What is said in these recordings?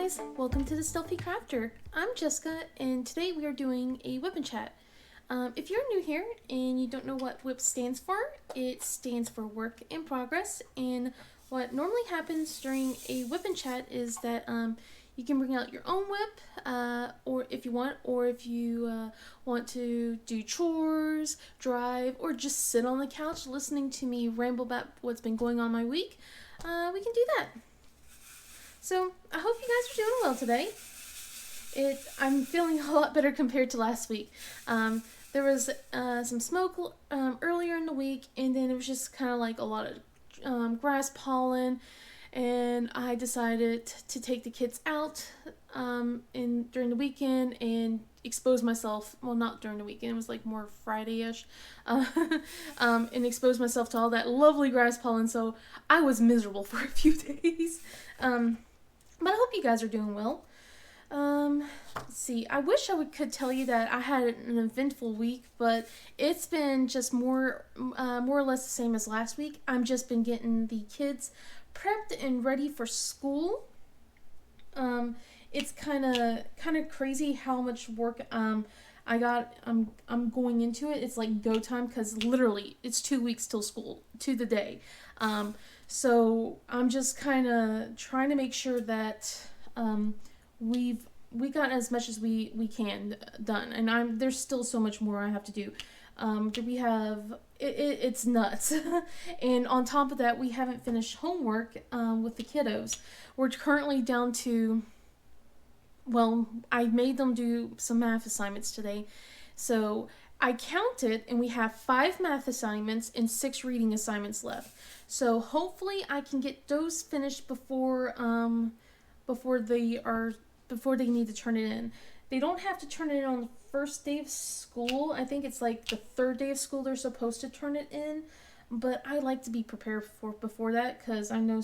guys, welcome to the Stealthy Crafter. I'm Jessica, and today we are doing a Wip Chat. If you're new here and you don't know what Wip stands for, it stands for Work in Progress. And what normally happens during a Wip Chat is that you can bring out your own whip, or if you want to do chores, drive, or just sit on the couch listening to me ramble about what's been going on my week. We can do that. So, I hope you guys are doing well today. I'm feeling a lot better compared to last week. There was some smoke earlier in the week, and then it was just kind of like a lot of grass pollen, and I decided to take the kids out during the weekend and expose myself. Well, not during the weekend, it was like more Friday-ish, and expose myself to all that lovely grass pollen, so I was miserable for a few days. But I hope you guys are doing well. Let's see. I wish I could tell you that I had an eventful week, but it's been just more or less the same as last week. I've just been getting the kids prepped and ready for school. It's kind of crazy how much work I got. I'm going into it. It's like go time because literally it's 2 weeks till school to the day. So I'm just kind of trying to make sure that we got as much as we can done, and there's still so much more I have to do. It's nuts, and on top of that, we haven't finished homework with the kiddos. We're currently down to, well, I made them do some math assignments today, so I counted, and we have 5 math assignments and 6 reading assignments left. So hopefully I can get those finished before they need to turn it in. They don't have to turn it in on the first day of school. I think it's like the 3rd day of school they're supposed to turn it in. But I like to be prepared before that, because I know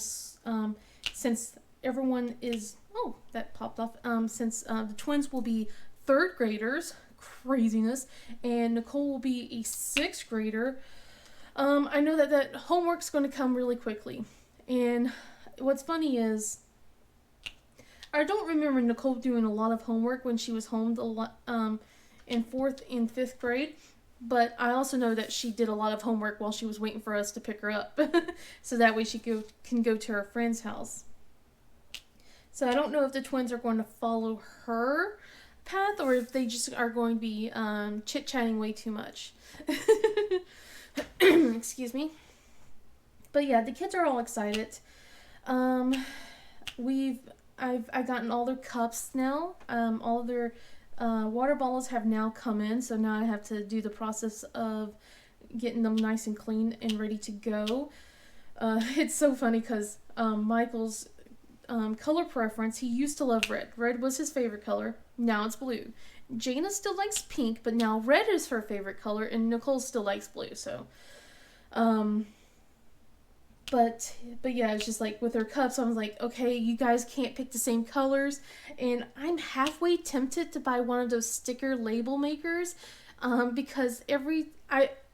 since everyone is... Oh, that popped off. Since the twins will be 3rd graders, craziness, and Nicole will be a 6th grader, I know that homework's going to come really quickly. And what's funny is I don't remember Nicole doing a lot of homework when she was home in 4th and 5th grade, but I also know that she did a lot of homework while she was waiting for us to pick her up, so that way she can go to her friend's house. So I don't know if the twins are going to follow her path or if they just are going to be chit-chatting way too much. Excuse me. But yeah, the kids are all excited. I've gotten all their cups now. All of their water bottles have now come in, so now I have to do the process of getting them nice and clean and ready to go. It's so funny because Michael's color preference, he used to love red. Red was his favorite color. Now it's blue. Jana still likes pink, but now red is her favorite color, and Nicole still likes blue. So, but yeah, it's just like with her cups, I was like, okay, you guys can't pick the same colors, and I'm halfway tempted to buy one of those sticker label makers, because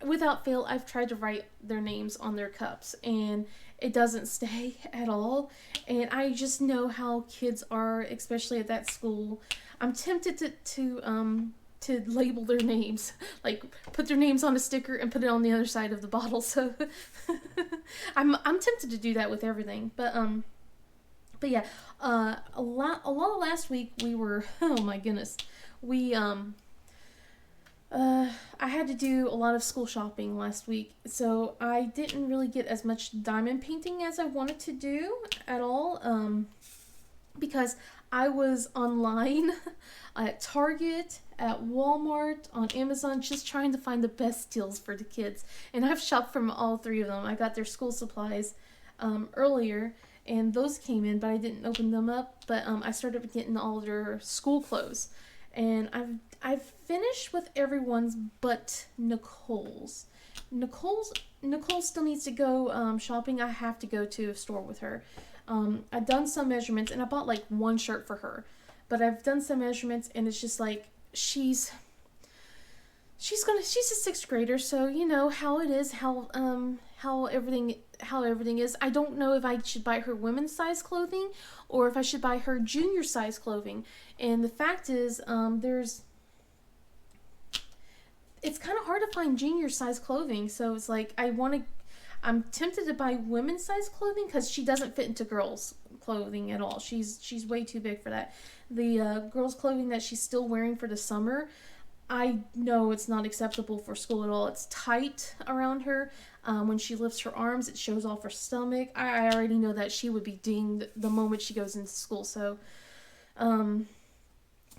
without fail, I've tried to write their names on their cups, and it doesn't stay at all. And I just know how kids are, especially at that school. I'm tempted to label their names, like put their names on a sticker and put it on the other side of the bottle. So I'm tempted to do that with everything. But yeah, a lot of last week we were, oh my goodness, I had to do a lot of school shopping last week, so I didn't really get as much diamond painting as I wanted to do at all, because I was online at Target, at Walmart, on Amazon, just trying to find the best deals for the kids. And I've shopped from all 3 of them. I got their school supplies earlier, and those came in, but I didn't open them up. But I started getting all their school clothes. And I've finished with everyone's but Nicole's. Nicole still needs to go shopping. I have to go to a store with her. I've done some measurements, and I bought like 1 shirt for her. But I've done some measurements, and it's just like she's a 6th grader, so you know how it is, how how everything is. I don't know if I should buy her women's size clothing or if I should buy her junior size clothing. And the fact is, it's kind of hard to find junior size clothing. So it's like I'm tempted to buy women's size clothing because she doesn't fit into girls clothing at all. She's way too big for that. The girls clothing that she's still wearing for the summer, I know it's not acceptable for school at all. It's tight around her. When she lifts her arms, it shows off her stomach. I already know that she would be dinged the moment she goes into school. So, trying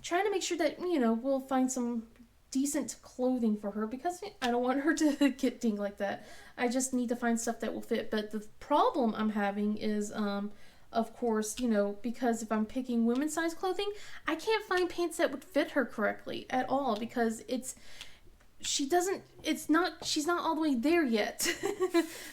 to make sure that, we'll find some decent clothing for her because I don't want her to get dinged like that. I just need to find stuff that will fit. But the problem I'm having is, of course, because if I'm picking women's size clothing, I can't find pants that would fit her correctly at all because she's not all the way there yet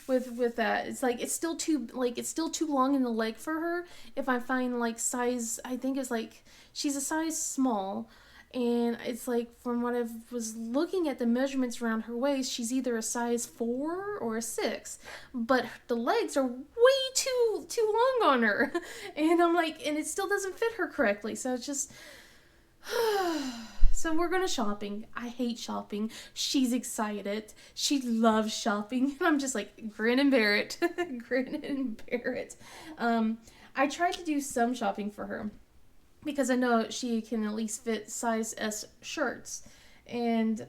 with that. It's like it's still too long in the leg for her. If I find like size, I think it's like she's a size small. And it's like, from what I was looking at the measurements around her waist, she's either a size 4 or a 6. But the legs are way too long on her. And I'm like, and it still doesn't fit her correctly. So it's just... So we're going to shopping. I hate shopping. She's excited. She loves shopping. And I'm just like, grin and bear it. Grin and bear it. I tried to do some shopping for her, because I know she can at least fit size S shirts. And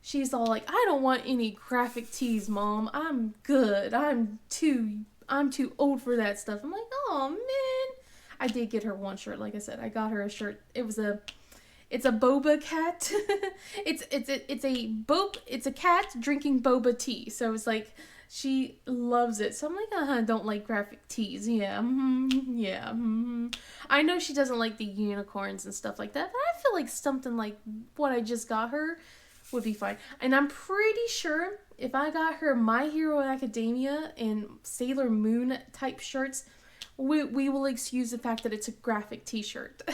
she's all like, I don't want any graphic tees, Mom. I'm good. I'm too old for that stuff. I'm like, oh man. I did get her one shirt, like I said. I got her a shirt. It's a boba cat. It's a cat drinking boba tea. So it's like, she loves it. So I'm like, don't like graphic tees. Yeah, yeah. I know she doesn't like the unicorns and stuff like that, but I feel like something like what I just got her would be fine. And I'm pretty sure if I got her My Hero Academia and Sailor Moon type shirts, we will excuse the fact that it's a graphic t-shirt.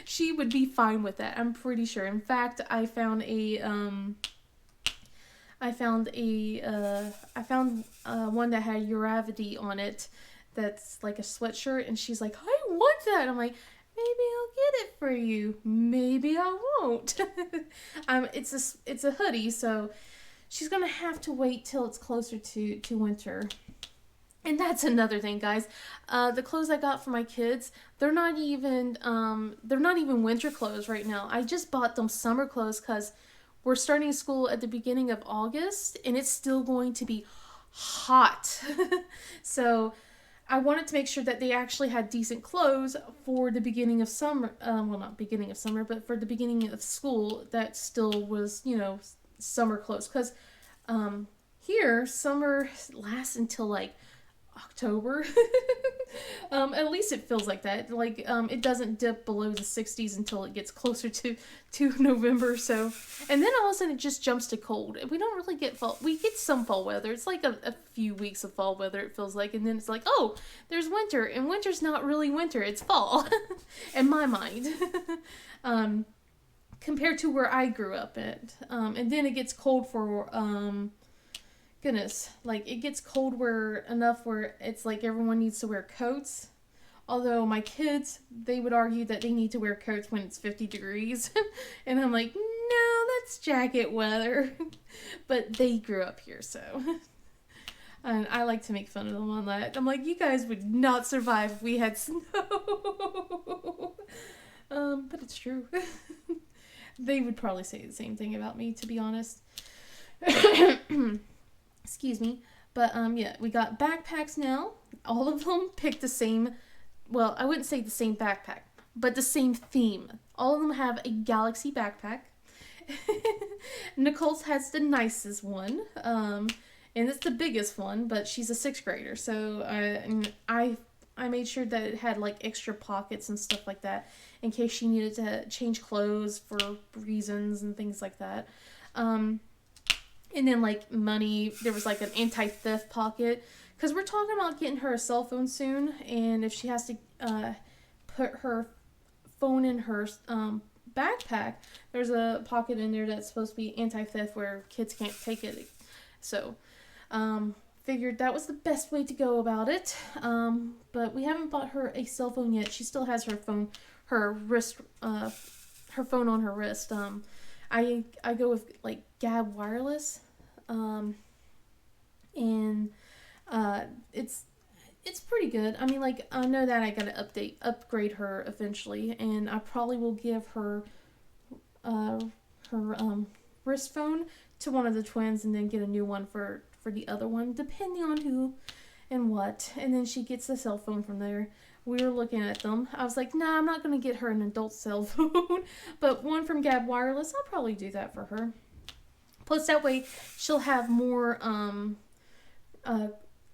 She would be fine with that. I'm pretty sure. In fact, I found one that had Uravity on it. That's like a sweatshirt, and she's like, I want that. I'm like, maybe I'll get it for you. Maybe I won't. It's a hoodie, so she's gonna have to wait till it's closer to winter. And that's another thing, guys. The clothes I got for my kids, they're not even winter clothes right now. I just bought them summer clothes because we're starting school at the beginning of August, and it's still going to be hot. So I wanted to make sure that they actually had decent clothes for the beginning of summer. Well, not beginning of summer, but for the beginning of school that still was, summer clothes. Because here, summer lasts until like October. At least it feels like that. Like, it doesn't dip below the 60s until it gets closer to November. So, and then all of a sudden it just jumps to cold. We don't really get fall. We get some fall weather. It's like a few weeks of fall weather, it feels like. And then it's like, oh, there's winter. And winter's not really winter. It's fall. In my mind. Compared to where I grew up at. And then it gets cold for, goodness, like it gets cold enough where it's like everyone needs to wear coats. Although my kids, they would argue that they need to wear coats when it's 50 degrees. And I'm like, no, that's jacket weather. But they grew up here, so. And I like to make fun of them on that. I'm like, you guys would not survive if we had snow. But it's true. They would probably say the same thing about me, to be honest. Excuse me. But, yeah, we got backpacks now. All of them picked the same, well, I wouldn't say the same backpack, but the same theme. All of them have a galaxy backpack. Nicole's has the nicest one. And it's the biggest one, but she's a 6th grader. So, I made sure that it had, like, extra pockets and stuff like that in case she needed to change clothes for reasons and things like that. And then, like, money, there was, like, an anti-theft pocket. Because we're talking about getting her a cell phone soon. And if she has to put her phone in her backpack, there's a pocket in there that's supposed to be anti-theft where kids can't take it So, figured that was the best way to go about it. But we haven't bought her a cell phone yet. She still has her wrist, her phone on her wrist. I go with like Gab Wireless, and it's pretty good. I mean, like, I know that I gotta upgrade her eventually, and I probably will give her her wrist phone to one of the twins, and then get a new one for the other one, depending on who and what. And then she gets the cell phone from there. We were looking at them. I was like, nah, I'm not gonna get her an adult cell phone, but one from Gab Wireless, I'll probably do that for her. Plus, that way she'll have more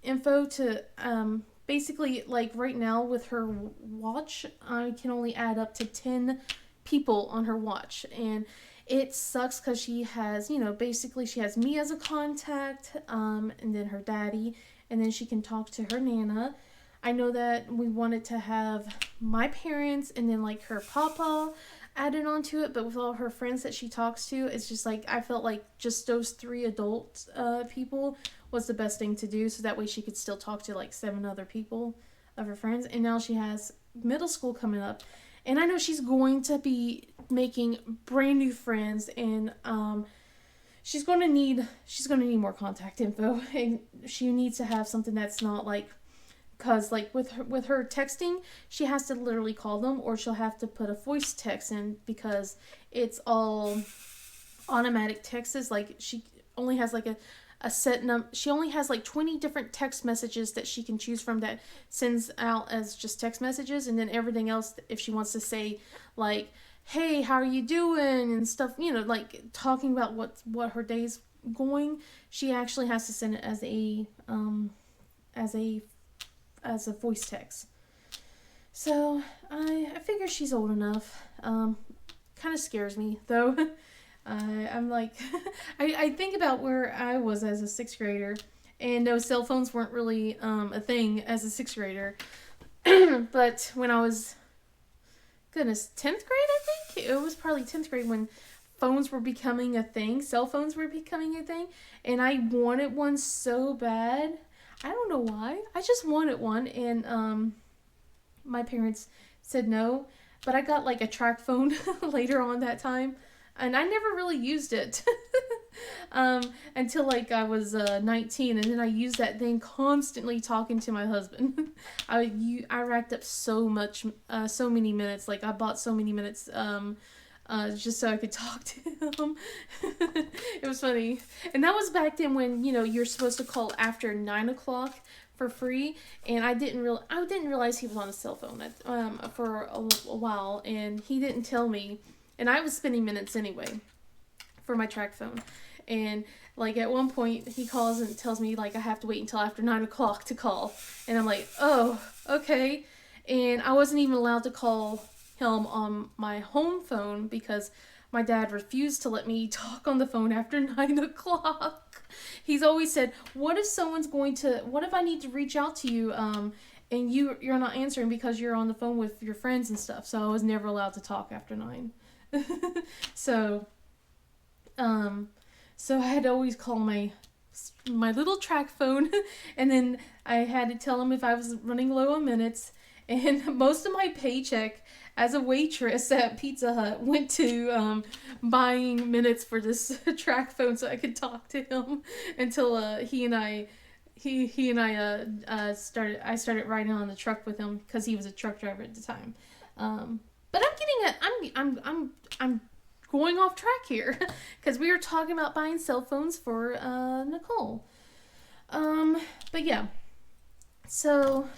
info to basically, like right now with her watch, I can only add up to 10 people on her watch, and it sucks because she has, basically she has me as a contact, and then her daddy, and then she can talk to her nana. I know that we wanted to have my parents and then like her papa added onto it, but with all her friends that she talks to, it's just like I felt like just those 3 adult people was the best thing to do, so that way she could still talk to like 7 other people of her friends. And now she has middle school coming up, and I know she's going to be making brand new friends, and she's going to need more contact info, and she needs to have something that's not like, because like with her texting, she has to literally call them, or she'll have to put a voice text in, because it's all automatic texts. Like she only has like a set number. She only has like 20 different text messages that she can choose from, that sends out as just text messages, and then everything else, if she wants to say like, hey, how are you doing, and stuff, like talking about what her day's going, she actually has to send it as a voice text. So I figure she's old enough. Kind of scares me though. I'm like, I think about where I was as a 6th grader, and those cell phones weren't really a thing as a 6th grader. But when I was, 10th grade, I think it was probably 10th grade when phones were becoming a thing. Cell phones were becoming a thing, and I wanted one so bad. I don't know why. I just wanted one, and my parents said no. But I got like a track phone later on that time, and I never really used it until like I was 19, and then I used that thing constantly talking to my husband. I racked up so many minutes. Like I bought so many minutes just so I could talk to him. It was funny, and that was back then when you're supposed to call after 9 o'clock for free, and I didn't realize he was on a cell phone for a while, and he didn't tell me, and I was spending minutes anyway for my track phone, and like at one point he calls and tells me like I have to wait until after 9 o'clock to call, and I'm like, oh, okay, and I wasn't even allowed to call him on my home phone because my dad refused to let me talk on the phone after 9 o'clock. He's always said, what if I need to reach out to you, and you're not answering because you're on the phone with your friends and stuff. So I was never allowed to talk after 9. So I had to always call my little track phone, and then I had to tell him if I was running low on minutes. And most of my paycheck as a waitress at Pizza Hut went to buying minutes for this track phone so I could talk to him until I started riding on the truck with him because he was a truck driver at the time. But I'm going off track here because we were talking about buying cell phones for Nicole. But yeah, so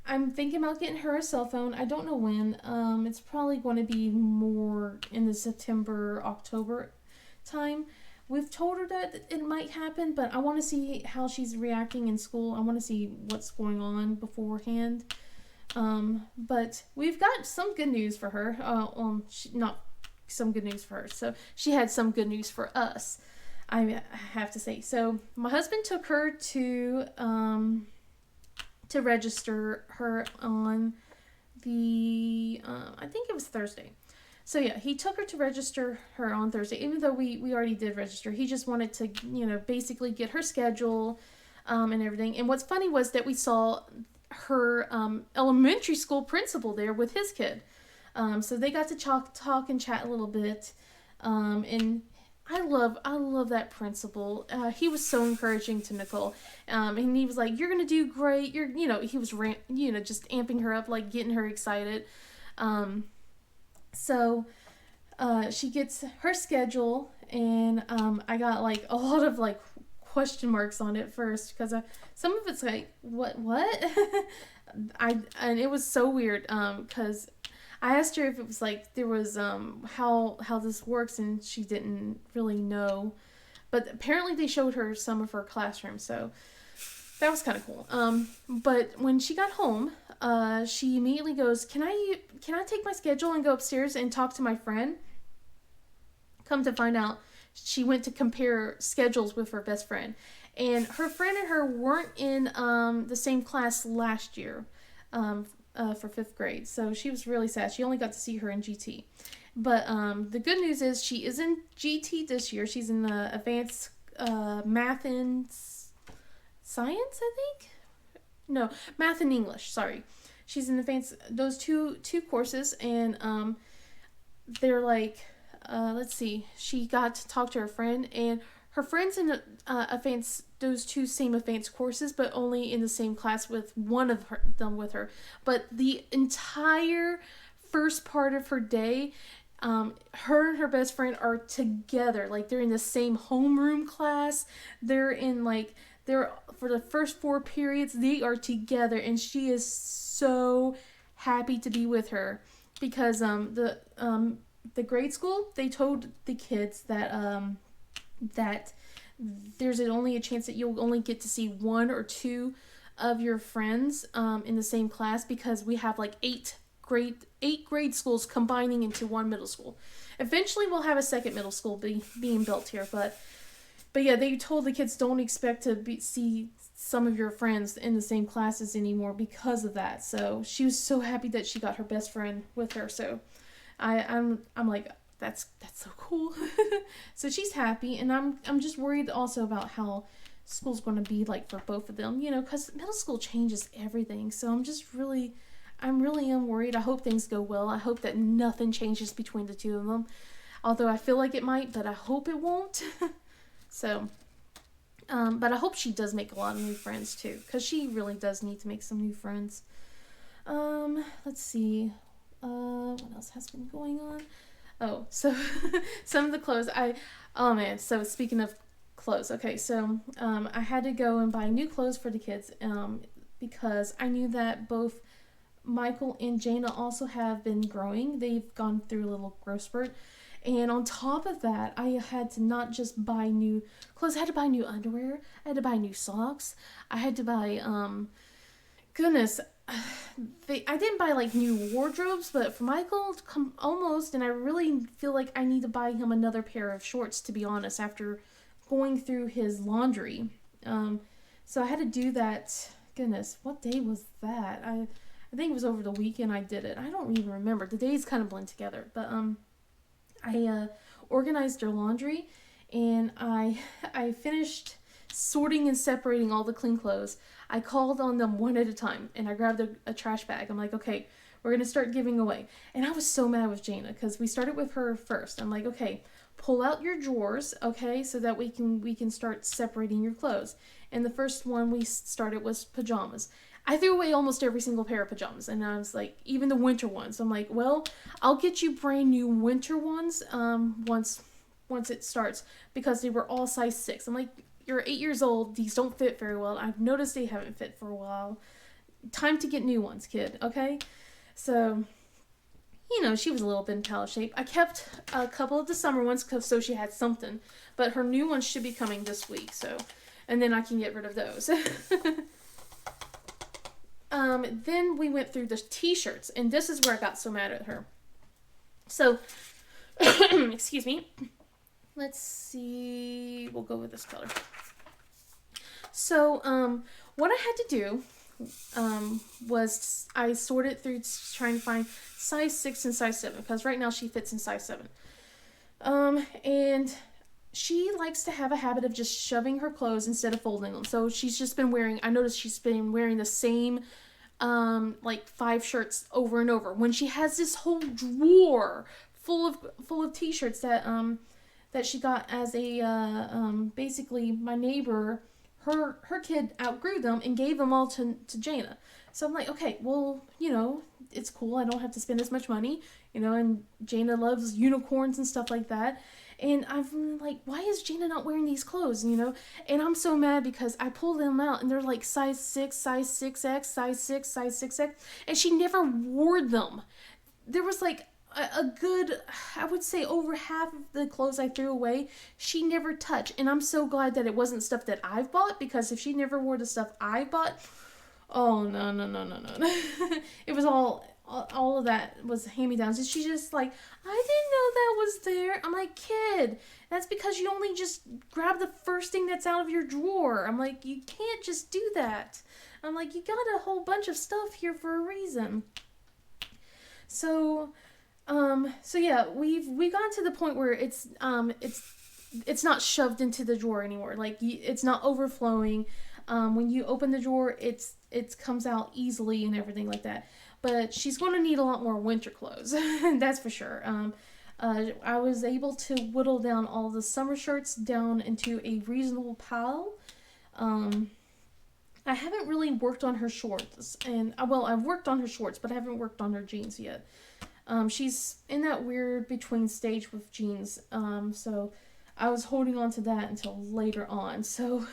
I'm thinking about getting her a cell phone. I don't know when. It's probably going to be more in the September, October time. We've told her that it might happen, but I want to see how she's reacting in school. I want to see what's going on beforehand. But we've got some good news for her. Not some good news for her. So she had some good news for us, I have to say. So my husband took her to register her on the I think it was Thursday. So yeah, he took her to register her on Thursday, even though we already did register. He just wanted to, basically get her schedule, and everything. And what's funny was that we saw her elementary school principal there with his kid. So they got to talk and chat a little bit. And I love that principal. He was so encouraging to Nicole, and he was like, "You're gonna do great." He was just amping her up, like getting her excited. Um, so she gets her schedule, and I got like a lot of like question marks on it first because some of it's like what and it was so weird because I asked her if it was like there was how this works, and she didn't really know. But apparently they showed her some of her classroom, so that was kind of cool. But when she got home, she immediately goes, "Can I take my schedule and go upstairs and talk to my friend?" Come to find out, she went to compare schedules with her best friend, and her friend and her weren't in the same class last year. For fifth grade. So she was really sad. She only got to see her in GT. But the good news is she is in GT this year. She's in the advanced math and science, I think? No, math and English, sorry. She's in advanced, those two courses, and they're like, let's see, she got to talk to her friend, and her friend's in advanced, those two same advanced courses, but only in the same class with one of them with her. But the entire first part of her day, her and her best friend are together. Like they're in the same homeroom class. They're for the first 4 periods, they are together, and she is so happy to be with her because the grade school, they told the kids that there's only a chance that you'll only get to see one or two of your friends in the same class because we have like eight grade schools combining into one middle school. Eventually we'll have a second middle school being built here, but yeah, they told the kids don't expect to see some of your friends in the same classes anymore because of that. So she was so happy that she got her best friend with her. So I'm like, that's so cool. So she's happy, and I'm just worried also about how school's going to be like for both of them, because middle school changes everything. So I'm really worried. I hope things go well. I hope that nothing changes between the two of them, although I feel like it might, but I hope it won't. So but I hope she does make a lot of new friends too, because she really does need to make some new friends. Let's see, what else has been going on? Oh, so some of the clothes oh man, so speaking of clothes, okay, so I had to go and buy new clothes for the kids because I knew that both Michael and Jaina also have been growing. They've gone through a little growth spurt. And on top of that, I had to not just buy new clothes, I had to buy new underwear, I had to buy new socks, I had to buy, goodness, I didn't buy like new wardrobes, but for Michael, almost, and I really feel like I need to buy him another pair of shorts, to be honest, after going through his laundry. So I had to do that. Goodness, what day was that? I think it was over the weekend I did it. I don't even remember. The days kind of blend together, but I organized their laundry, and I finished sorting and separating all the clean clothes. I called on them one at a time, and I grabbed a trash bag. I'm like, okay, we're gonna start giving away. And I was so mad with Jaina because we started with her first. I'm like, okay, pull out your drawers, okay, so that we can start separating your clothes. And the first one we started was pajamas. I threw away almost every single pair of pajamas, and I was like, even the winter ones. I'm like, well, I'll get you brand new winter ones once it starts, because they were all size 6. I'm like, you're 8 years old, these don't fit very well. I've noticed they haven't fit for a while. Time to get new ones, kid, okay? So, she was a little bit in out of shape. I kept a couple of the summer ones so she had something, but her new ones should be coming this week, so, and then I can get rid of those. Then we went through the t-shirts, and this is where I got so mad at her. So, excuse me. Let's see. We'll go with this color. So, what I had to do was I sorted through trying to find size 6 and size 7 because right now she fits in size 7. And she likes to have a habit of just shoving her clothes instead of folding them. So she's just been wearing, I noticed she's been wearing the same like 5 shirts over and over when she has this whole drawer full of t-shirts that she got as a basically my neighbor, her kid outgrew them and gave them all to Jana. So I'm like, okay, well, it's cool. I don't have to spend as much money, and Jana loves unicorns and stuff like that. And I'm like, why is Jana not wearing these clothes, And I'm so mad because I pulled them out and they're like size 6, size 6X, size 6, size 6X. And she never wore them. There was like a good, I would say over half of the clothes I threw away, she never touched. And I'm so glad that it wasn't stuff that I've bought, because if she never wore the stuff I bought, oh, no, no, no, no, no. It was all of that was hand-me-downs. And she's just like, I didn't know that was there. I'm like, kid, that's because you only just grab the first thing that's out of your drawer. I'm like, you can't just do that. I'm like, you got a whole bunch of stuff here for a reason. So yeah, we got to the point where it's not shoved into the drawer anymore. Like, it's not overflowing. When you open the drawer, it comes out easily and everything like that. But she's going to need a lot more winter clothes. That's for sure. I was able to whittle down all the summer shirts down into a reasonable pile. I haven't really worked on her shorts. And, well, I've worked on her shorts, but I haven't worked on her jeans yet. She's in that weird between stage with jeans. So I was holding on to that until later on. So...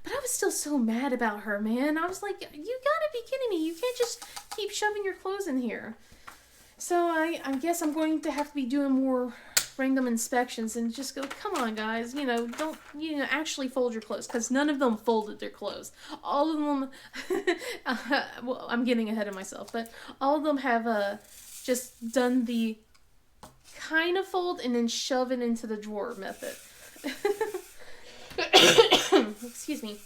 But I was still so mad about her, man. I was like, you gotta be kidding me. You can't just keep shoving your clothes in here. So I guess I'm going to have to be doing more random inspections and just go, come on, guys. Don't, actually fold your clothes. Because none of them folded their clothes. All of them, well, I'm getting ahead of myself. But all of them have just done the kind of fold and then shove it into the drawer method. Excuse me.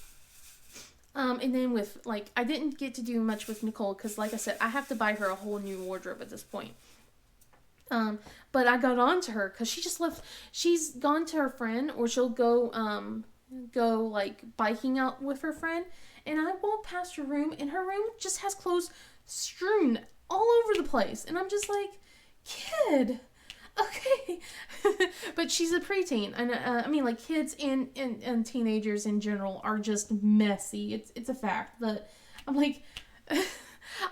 And then with, like, I didn't get to do much with Nicole because, like I said, I have to buy her a whole new wardrobe at this point. But I got on to her because she just left. She's gone to her friend, or she'll go like biking out with her friend. And I walk past her room, and her room just has clothes strewn all over the place. And I'm just like, kid, okay. But she's a preteen, and I mean, like, kids and teenagers in general are just messy. It's a fact. But I'm like,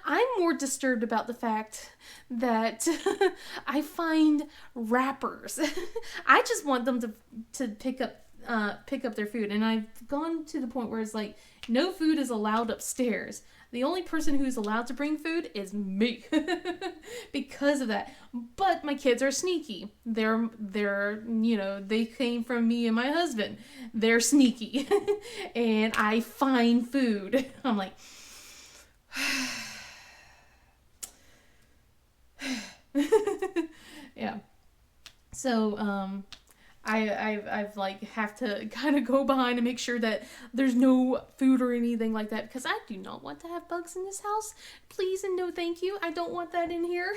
I'm more disturbed about the fact that I find wrappers. I just want them to pick up their food, and I've gone to the point where it's like, no food is allowed upstairs. The only person who's allowed to bring food is me because of that. But my kids are sneaky. They're they came from me and my husband. They're sneaky. And I find food. I'm like, yeah. So, I've like have to kind of go behind and make sure that there's no food or anything like that, because I do not want to have bugs in this house. Please and no thank you. I don't want that in here.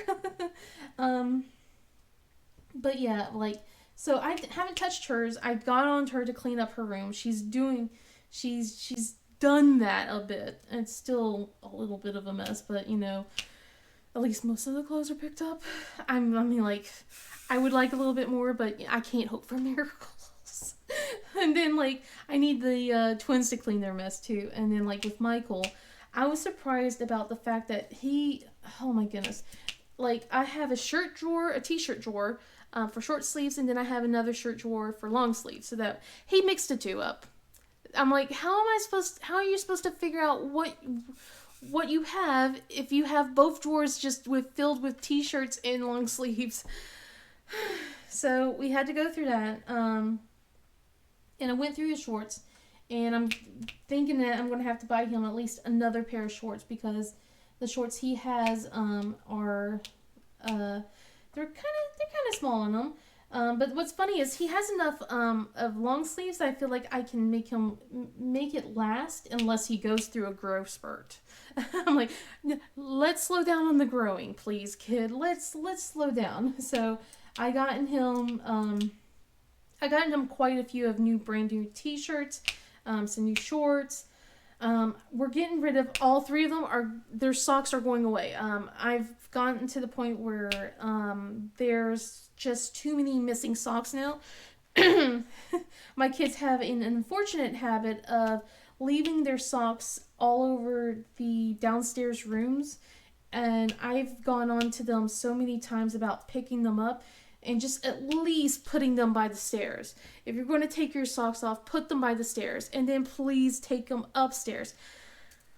But yeah, like, so I haven't touched hers. I got on to her to clean up her room. She's done that a bit. It's still a little bit of a mess, but at least most of the clothes are picked up. I mean, like, I would like a little bit more, but I can't hope for miracles. And then, like, I need the twins to clean their mess, too. And then, like, with Michael, I was surprised about the fact that oh my goodness. Like, I have a t-shirt drawer for short sleeves, and then I have another shirt drawer for long sleeves. So that he mixed the two up. I'm like, how are you supposed to figure out what you have if you have both drawers just filled with t-shirts and long sleeves? So we had to go through that, and I went through his shorts, and I'm thinking that I'm going to have to buy him at least another pair of shorts, because the shorts he has are they're kind of small on them. But what's funny is he has enough of long sleeves that I feel like I can make it last unless he goes through a growth spurt. I'm like, let's slow down on the growing, please, kid. Let's slow down. So I got in him quite a few of brand new T-shirts, some new shorts. We're getting rid of all three of them. Their socks are going away. I've gotten to the point where there's just too many missing socks now. My kids have an unfortunate habit of leaving their socks all over the downstairs rooms, and I've gone on to them so many times about picking them up and just at least putting them by the stairs. If you're going to take your socks off, put them by the stairs, and then please take them upstairs.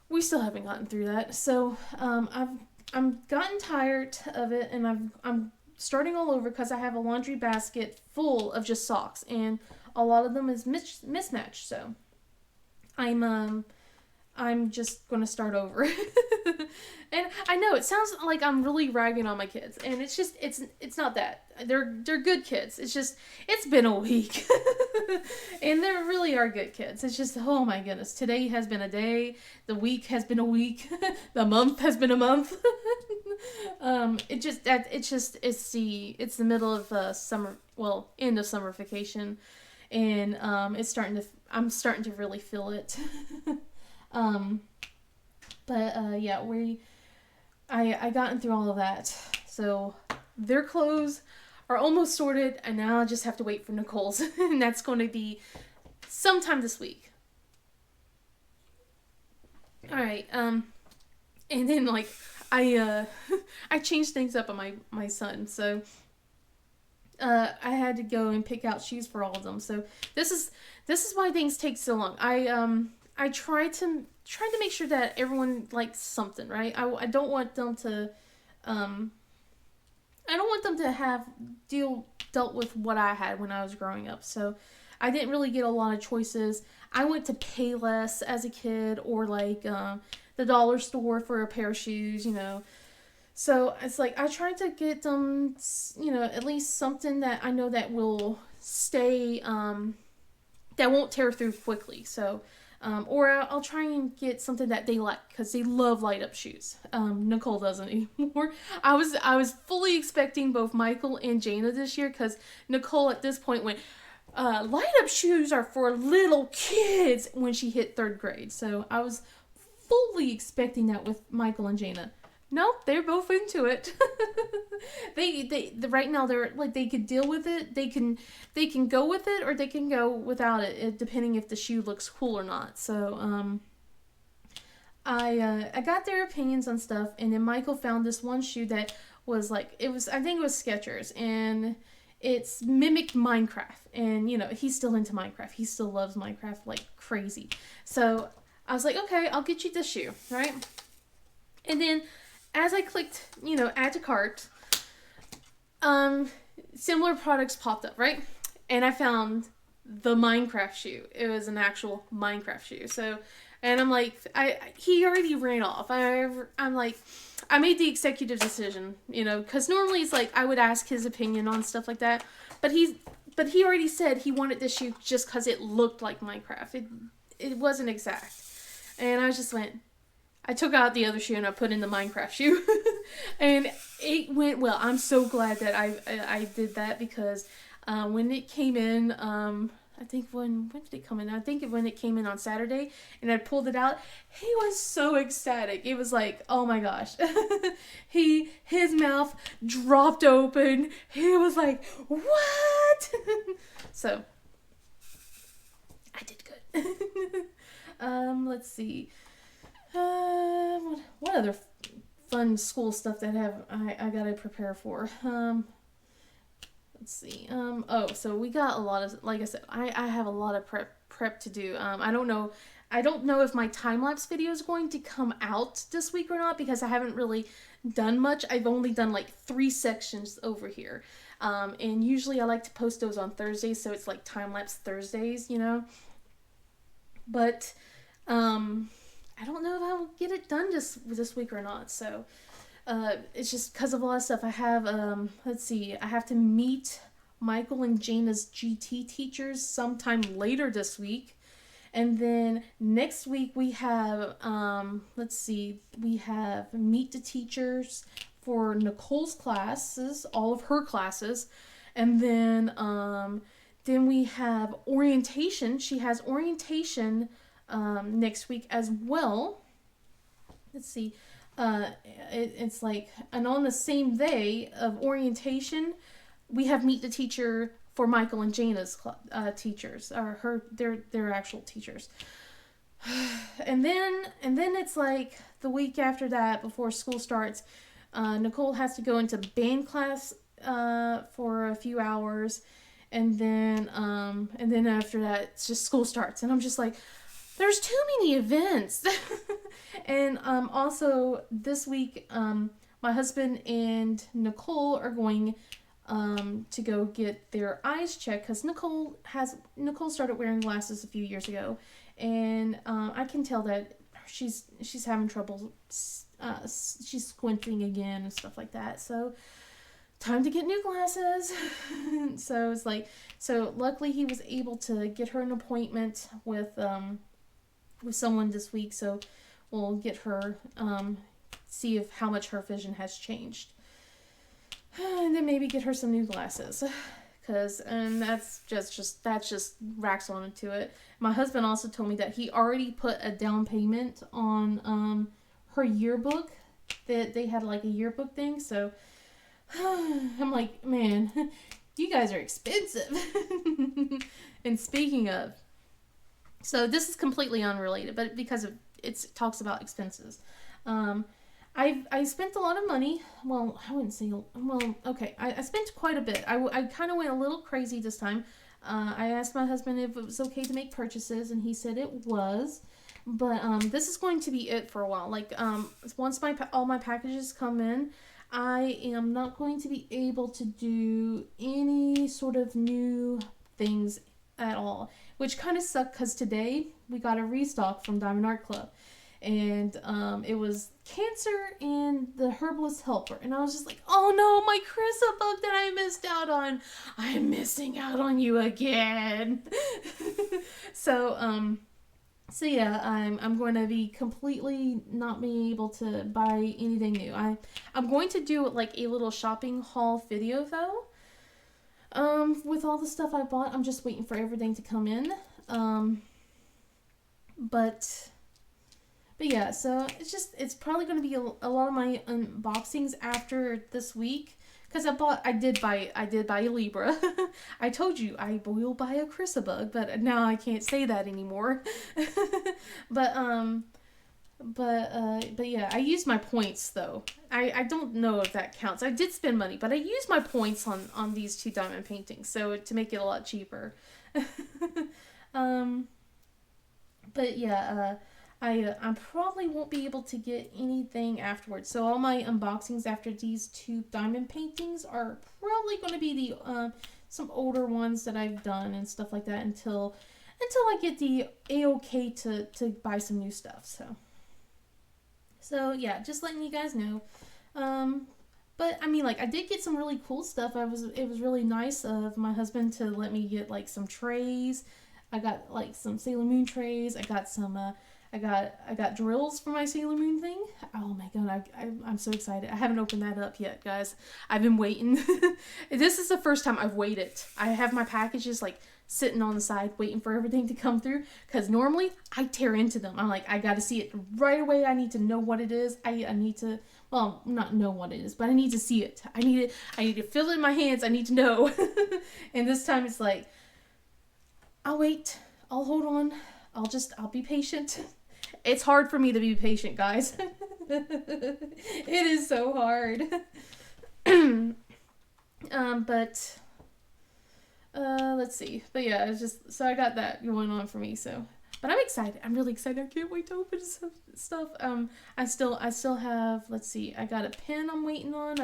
We still haven't gotten through that, so I'm gotten tired of it, and I'm starting all over because I have a laundry basket full of just socks, and a lot of them is mismatched. So I'm just gonna start over. And I know it sounds like I'm really ragging on my kids, and it's not that. They're good kids. It's just it's been a week. And they really are good kids. It's just, oh my goodness, today has been a day, the week has been a week, the month has been a month. It's the middle of summer, well, end of summer vacation, and I'm starting to really feel it. um but yeah, I gotten through all of that. So their clothes are almost sorted, and now I just have to wait for Nicole's. And that's going to be sometime this week. Alright, and then like I I changed things up on my son. So I had to go and pick out shoes for all of them. So this is why things take so long. I try to make sure that everyone likes something, right? I don't want them to have dealt with what I had when I was growing up. So I didn't really get a lot of choices. I went to Payless as a kid, or like the dollar store for a pair of shoes, you know. So it's like I tried to get them, you know, at least something that I know that will stay, that won't tear through quickly. So, or I'll try and get something that they like, because they love light up shoes. Nicole doesn't anymore. I was fully expecting both Michael and Jana this year, because Nicole at this point went, light up shoes are for little kids, when she hit 3rd grade. So I was fully expecting that with Michael and Jana. Nope, they're both into it. they right now they're like, they could deal with it. They can go with it, or they can go without it, depending if the shoe looks cool or not. So I got their opinions on stuff, and then Michael found this one shoe that was like, I think it was Skechers, and it's mimicked Minecraft, and you know, he's still into Minecraft. He still loves Minecraft like crazy. So I was like, okay, I'll get you this shoe, right? And then as I clicked, you know, add to cart, similar products popped up, right? And I found the Minecraft shoe. It was an actual Minecraft shoe. So, and I'm like, he already ran off. I'm like, I made the executive decision, you know, because normally it's like I would ask his opinion on stuff like that, but he already said he wanted this shoe just because it looked like Minecraft. It wasn't exact, and I just went. I took out the other shoe and I put in the Minecraft shoe, and it went well. I'm so glad that I did that, because when it came in, I think when did it come in? I think when it came in on Saturday, and I pulled it out, he was so ecstatic. It was like, oh my gosh, his mouth dropped open. He was like, what? So I did good. Let's see. What other fun school stuff that I gotta prepare for? Let's see. So we got a lot of, like I said, I have a lot of prep to do. I don't know if my time-lapse video is going to come out this week or not, because I haven't really done much. I've only done like 3 sections over here. And usually I like to post those on Thursdays, so it's like time-lapse Thursdays, you know. But, I don't know if I will get it done this week or not. So it's just because of a lot of stuff. I have, let's see, I have to meet Michael and Jana's GT teachers sometime later this week. And then next week we have, we have Meet the Teachers for Nicole's classes, all of her classes. And then we have orientation. She has orientation next week as well. Let's see. It's like, and on the same day of orientation, we have Meet the Teacher for Michael and Jana's teachers, or their actual teachers. And then it's like the week after that, before school starts, Nicole has to go into band class for a few hours, and then after that, it's just school starts, and I'm just like, there's too many events. And also this week, my husband and Nicole are going to go get their eyes checked, because Nicole started wearing glasses a few years ago, and I can tell that she's having trouble. She's squinting again and stuff like that. So time to get new glasses. So it's like, so luckily he was able to get her an appointment with someone this week. So we'll get her see if how much her vision has changed. And then maybe get her some new glasses, and that's just racks on into it. My husband also told me that he already put a down payment on her yearbook, that they had like a yearbook thing. So I'm like, man, you guys are expensive. And speaking of, so this is completely unrelated, but because it talks about expenses. I spent a lot of money. Well, I wouldn't say, okay. I spent quite a bit. I kind of went a little crazy this time. I asked my husband if it was okay to make purchases, and he said it was. But this is going to be it for a while. Like, once all my packages come in, I am not going to be able to do any sort of new things at all. Which kind of sucked, because today we got a restock from Diamond Art Club. And it was Cancer and the Herbalist Helper. And I was just like, oh no, my Chrysabug that I missed out on. I'm missing out on you again. So yeah, I'm going to be completely not being able to buy anything new. I'm going to do like a little shopping haul video though. With all the stuff I bought. I'm just waiting for everything to come in. But yeah, so it's probably going to be a lot of my unboxings after this week, because I did buy a Libra. I told you I will buy a Chrysabug, but now I can't say that anymore. But yeah, I used my points though. I don't know if that counts. I did spend money, but I used my points on these 2 diamond paintings, so to make it a lot cheaper. But yeah, I probably won't be able to get anything afterwards. So all my unboxings after these 2 diamond paintings are probably going to be the some older ones that I've done and stuff like that until I get the A-OK to buy some new stuff. So yeah, just letting you guys know. But I mean, like, I did get some really cool stuff. It was really nice of my husband to let me get like some trays. I got like some Sailor Moon trays. I got some I got drills for my Sailor Moon thing. Oh my god, I'm so excited. I haven't opened that up yet, guys. I've been waiting. This is the first time I've waited. I have my packages like sitting on the side waiting for everything to come through, because normally I tear into them. I'm like, I gotta see it right away. I need to know what it is. I need to, well, not know what it is, but I need to see it. I need to feel it in my hands. I need to know. And this time it's like, I'll wait. I'll hold on. I'll be patient. It's hard for me to be patient, guys. It is so hard. But let's see. But yeah, it's just, so I got that going on for me. So, but I'm excited. I'm really excited. I can't wait to open some stuff. I still have. Let's see. I got a pen I'm waiting on.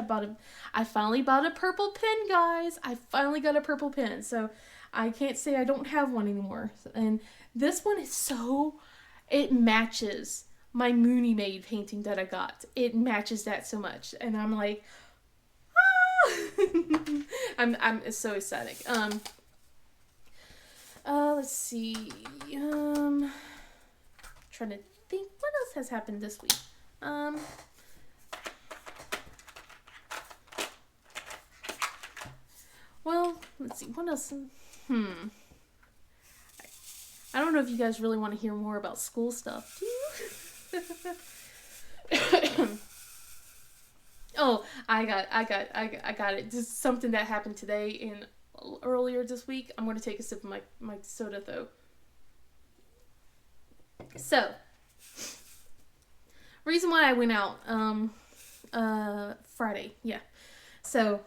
I finally bought a purple pen, guys. I finally got a purple pen. So I can't say I don't have one anymore. And this one is so. It matches my Mooney Maid painting that I got. It matches that so much. And I'm like, ah! it's so ecstatic. Let's see. Trying to think what else has happened this week. Well, let's see. What else? I don't know if you guys really want to hear more about school stuff. Do you? Oh, I got it. Just something that happened today and earlier this week. I'm going to take a sip of my soda though. So, reason why I went out Friday. Yeah. So,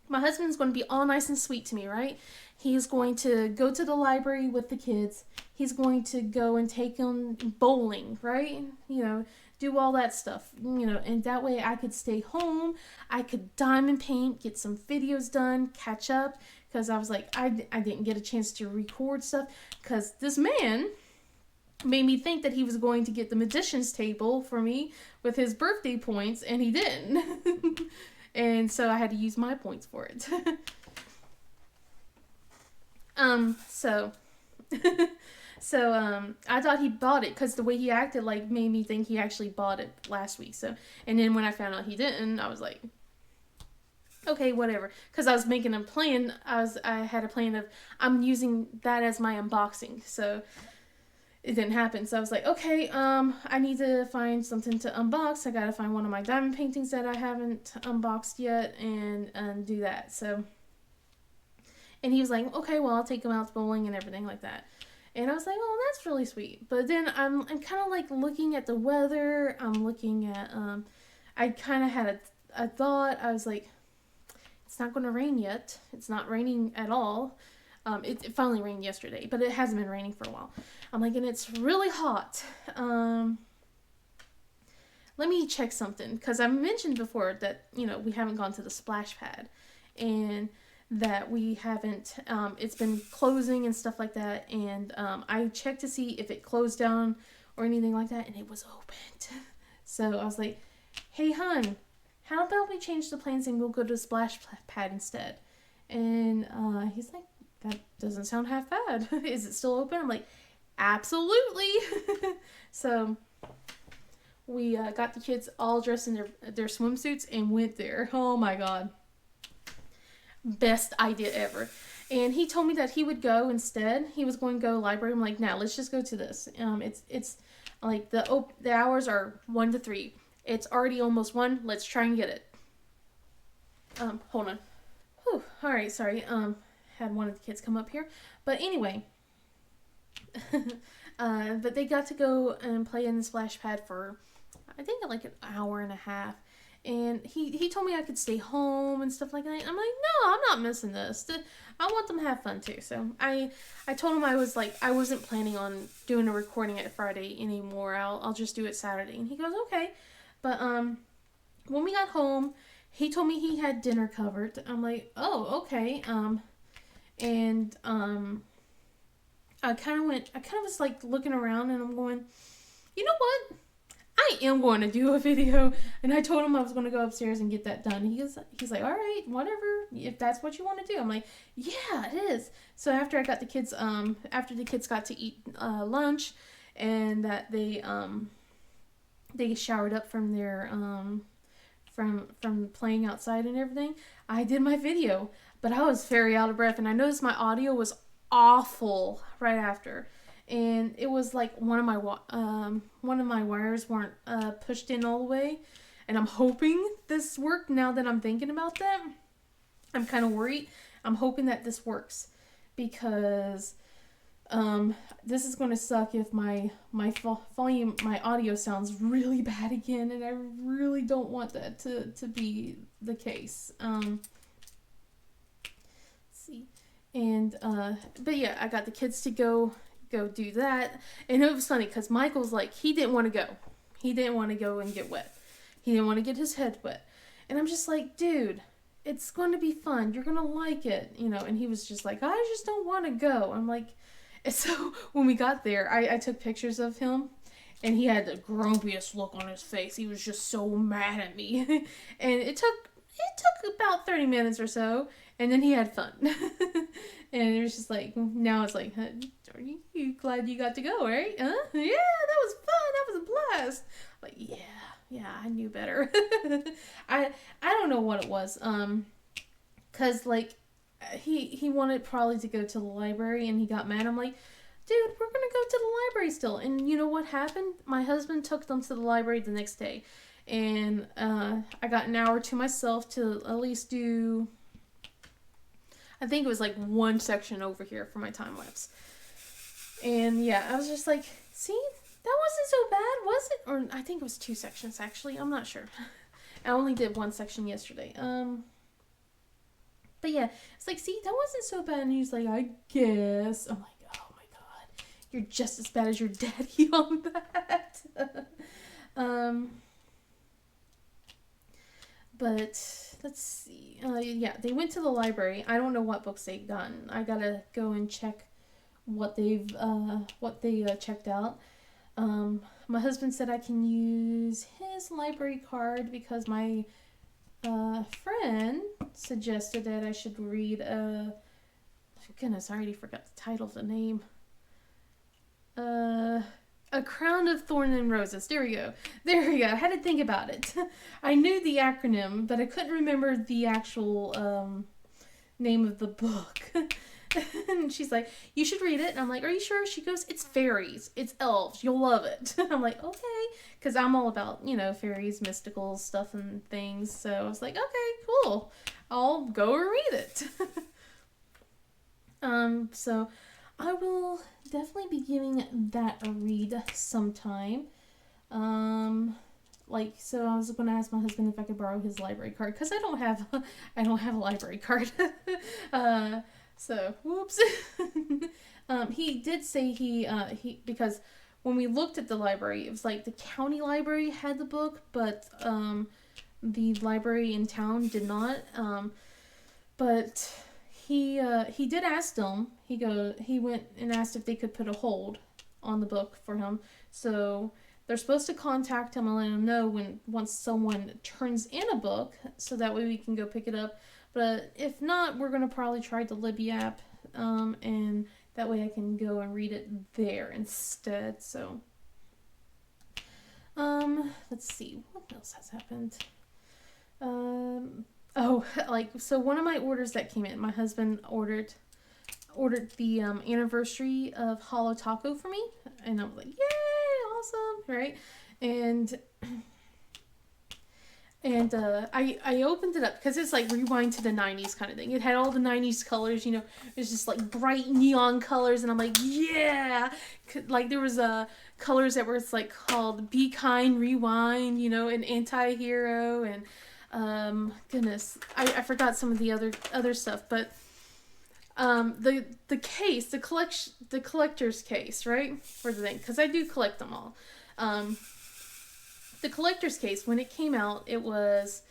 my husband's going to be all nice and sweet to me, right? He's going to go to the library with the kids. He's going to go and take them bowling, right? You know, do all that stuff, you know, and that way I could stay home. I could diamond paint, get some videos done, catch up, because I was like, I didn't get a chance to record stuff, because this man made me think that he was going to get the magician's table for me with his birthday points, and he didn't. And so I had to use my points for it. So I thought he bought it because the way he acted like made me think he actually bought it last week. So, and then when I found out he didn't, I was like, okay, whatever. Because I was making a plan. I had a plan of I'm using that as my unboxing. So it didn't happen. So I was like, okay, I need to find something to unbox. I gotta find one of my diamond paintings that I haven't unboxed yet and do that. So, and he was like, okay, well, I'll take him out bowling and everything like that. And I was like, oh, that's really sweet. But then I'm kind of like looking at the weather. I'm looking at, I kind of had a thought. I was like, it's not going to rain yet. It's not raining at all. It finally rained yesterday, but it hasn't been raining for a while. I'm like, and it's really hot. Let me check something. Because I mentioned before that, you know, we haven't gone to the splash pad. And that we haven't, it's been closing and stuff like that. And I checked to see if it closed down or anything like that. And it was opened. So I was like, hey, hon, how about we change the plans and we'll go to the splash pad instead? And he's like, that doesn't sound half bad. Is it still open? I'm like, absolutely. So we got the kids all dressed in their swimsuits and went there. Oh my God. Best idea ever. And he told me that he would go instead. He was going to go to the library. I'm like, nah, let's just go to this. It's like the hours are 1 to 3. It's already almost 1. Let's try and get it. Hold on. Whew. All right, sorry. Had one of the kids come up here. But anyway, but they got to go and play in the splash pad for, I think, like an hour and a half. And he told me I could stay home and stuff like that. I'm like, no, I'm not missing this. I want them to have fun too. So I told him I wasn't planning on doing a recording at Friday anymore. I'll just do it Saturday. And he goes, okay. But when we got home, he told me he had dinner covered. I'm like, oh, okay. And I kind of was like looking around and I'm going, you know what? I am going to do a video. And I told him I was going to go upstairs and get that done. He's like, all right, whatever, if that's what you want to do. I'm like, yeah, it is. So after I got the kids, after the kids got to eat lunch and that they showered up from their, from playing outside and everything, I did my video. But I was very out of breath and I noticed my audio was awful right after. And it was like one of my wires weren't pushed in all the way. And I'm hoping this worked now that I'm thinking about that. I'm kind of worried. I'm hoping that this works. Because this is going to suck if my volume, my audio sounds really bad again. And I really don't want that to be the case. Let's see. And, but yeah, I got the kids to go do that. And it was funny because Michael's like, he didn't want to go. He didn't want to go and get wet. He didn't want to get his head wet. And I'm just like, dude, it's going to be fun. You're going to like it, you know. And he was just like, I just don't want to go. I'm like, and so when we got there, I took pictures of him. And he had the grumpiest look on his face. He was just so mad at me. And it took it took about 30 minutes or so, and then he had fun. And it was just like, now it's like, huh, are you glad you got to go, right? Huh? Yeah, that was fun. That was a blast. Like, yeah, I knew better. I don't know what it was. Cause like, he wanted probably to go to the library, and he got mad. I'm like, dude, we're gonna go to the library still. And you know what happened? My husband took them to the library the next day, and I got an hour to myself to at least do, I think it was like one section over here for my time lapse. And yeah, I was just like, see, that wasn't so bad, was it? Or I think it was 2 sections actually. I'm not sure. I only did 1 section yesterday. But yeah, it's like, see, that wasn't so bad. And he's like, I guess. I'm like, oh my god, you're just as bad as your daddy on that. But let's see. Yeah, they went to the library. I don't know what books they've gotten. I gotta go and check what they checked out. My husband said I can use his library card because my friend suggested that I should read goodness, I already forgot the title of the name. A Crown of Thorns and Roses. There we go. I had to think about it. I knew the acronym, but I couldn't remember the actual name of the book. And she's like, you should read it. And I'm like, are you sure? She goes, it's fairies. It's elves. You'll love it. I'm like, okay. Because I'm all about, fairies, mystical stuff and things. So I was like, okay, cool. I'll go and read it. So I will definitely be giving that a read sometime. So I was going to ask my husband if I could borrow his library card, because I don't have a library card. So whoops. He did say he because when we looked at the library, it was like the county library had the book, but the library in town did not. But he did ask them. He went and asked if they could put a hold on the book for him. So they're supposed to contact him and let him know once someone turns in a book, so that way we can go pick it up. But if not, we're gonna probably try the Libby app, and that way I can go and read it there instead. So, let's see, what else has happened? So one of my orders that came in, my husband ordered the anniversary of Holo Taco for me, and I was like, yay, awesome, right? And I opened it up because it's like rewind to the 90s kind of thing. It had all the 90s colors, it was just like bright neon colors, and I'm like, yeah! Like there was colors that were like called Be Kind, Rewind, an anti-hero, and goodness, I forgot some of the other stuff, but the case, the collector's case, right, for the thing, because I do collect them all. The collector's case, when it came out, it was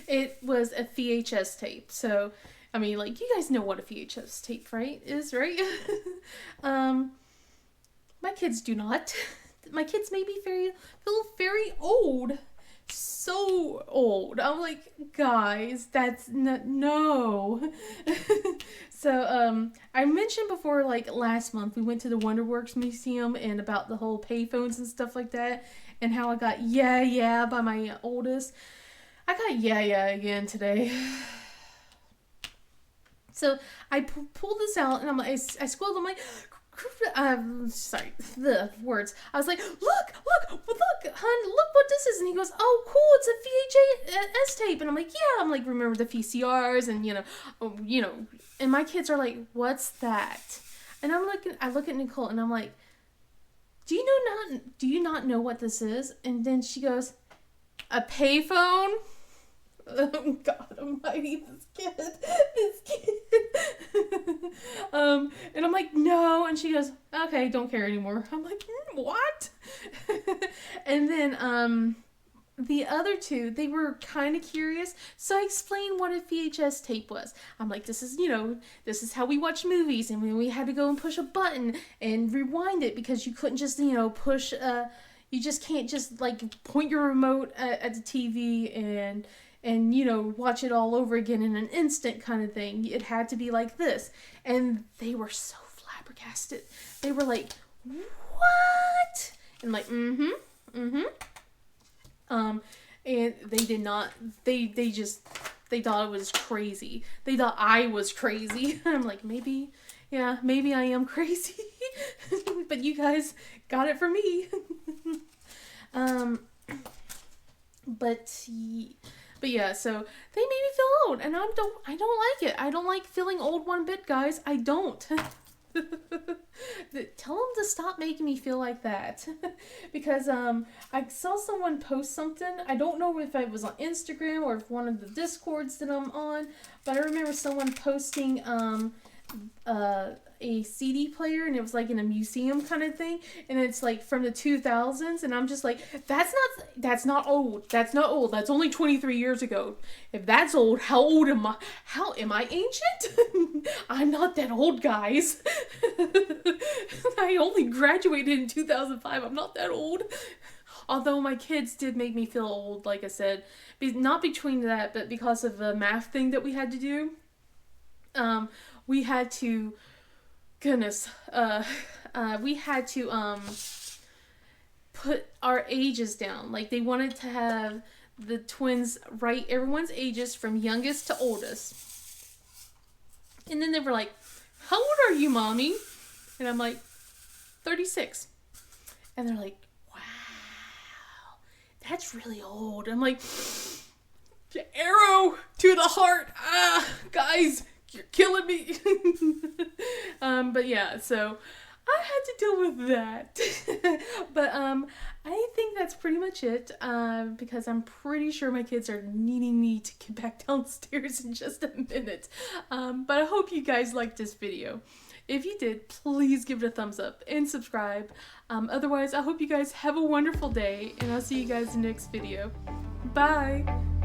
it was a VHS tape. So, I mean, like, you guys know what a VHS tape, right? Right? My kids do not. My kids may be feel very old. So old. I'm like, guys, that's no. So, I mentioned before, like, last month, we went to the Wonderworks Museum and about the whole payphones and stuff like that, and how I got yeah by my oldest. I got yeah again today. So I pulled this out, and I squealed. I'm like, sorry, the words. I was like, look, hon, look what this is. And he goes, oh, cool, it's a VHS tape. And I'm like, yeah. I'm like, remember the VCRs, and and my kids are like, what's that? And I look at Nicole, and I'm like, do you not know what this is? And then she goes, a payphone? Oh God almighty, this kid. And I'm like, no. And she goes, okay, don't care anymore. I'm like, what? And then, the other two, they were kind of curious. So I explained what a VHS tape was. I'm like, this is how we watch movies. And we had to go and push a button and rewind it, because you couldn't just, push, you just can't just like point your remote at the TV and watch it all over again in an instant kind of thing. It had to be like this. And they were so flabbergasted. They were like, what? And like, and they did not, they thought it was crazy. They thought I was crazy. I'm like, maybe I am crazy. But you guys got it from me. But yeah, so they made me feel old, and I don't like it. I don't like feeling old one bit, guys. I don't. Tell them to stop making me feel like that. Because I saw someone post something. I don't know if it was on Instagram or if one of the Discords that I'm on, but I remember someone posting a CD player, and it was like in a museum kind of thing, and it's like from the 2000s, and I'm just like, that's not old. That's not old. That's only 23 years ago. If that's old, how old am I? How am I ancient? I'm not that old, guys. I only graduated in 2005. I'm not that old. Although my kids did make me feel old, like I said, not between that, but because of the math thing that we had to do. We had to, we had to put our ages down. Like, they wanted to have the twins write everyone's ages from youngest to oldest. And then they were like, how old are you, Mommy? And I'm like, 36. And they're like, wow, that's really old. I'm like, arrow to the heart. Guys, you're killing me. But yeah, so I had to deal with that. But I think that's pretty much it, because I'm pretty sure my kids are needing me to get back downstairs in just a minute. But I hope you guys liked this video. If you did, please give it a thumbs up and subscribe. Otherwise, I hope you guys have a wonderful day, and I'll see you guys in the next video. Bye!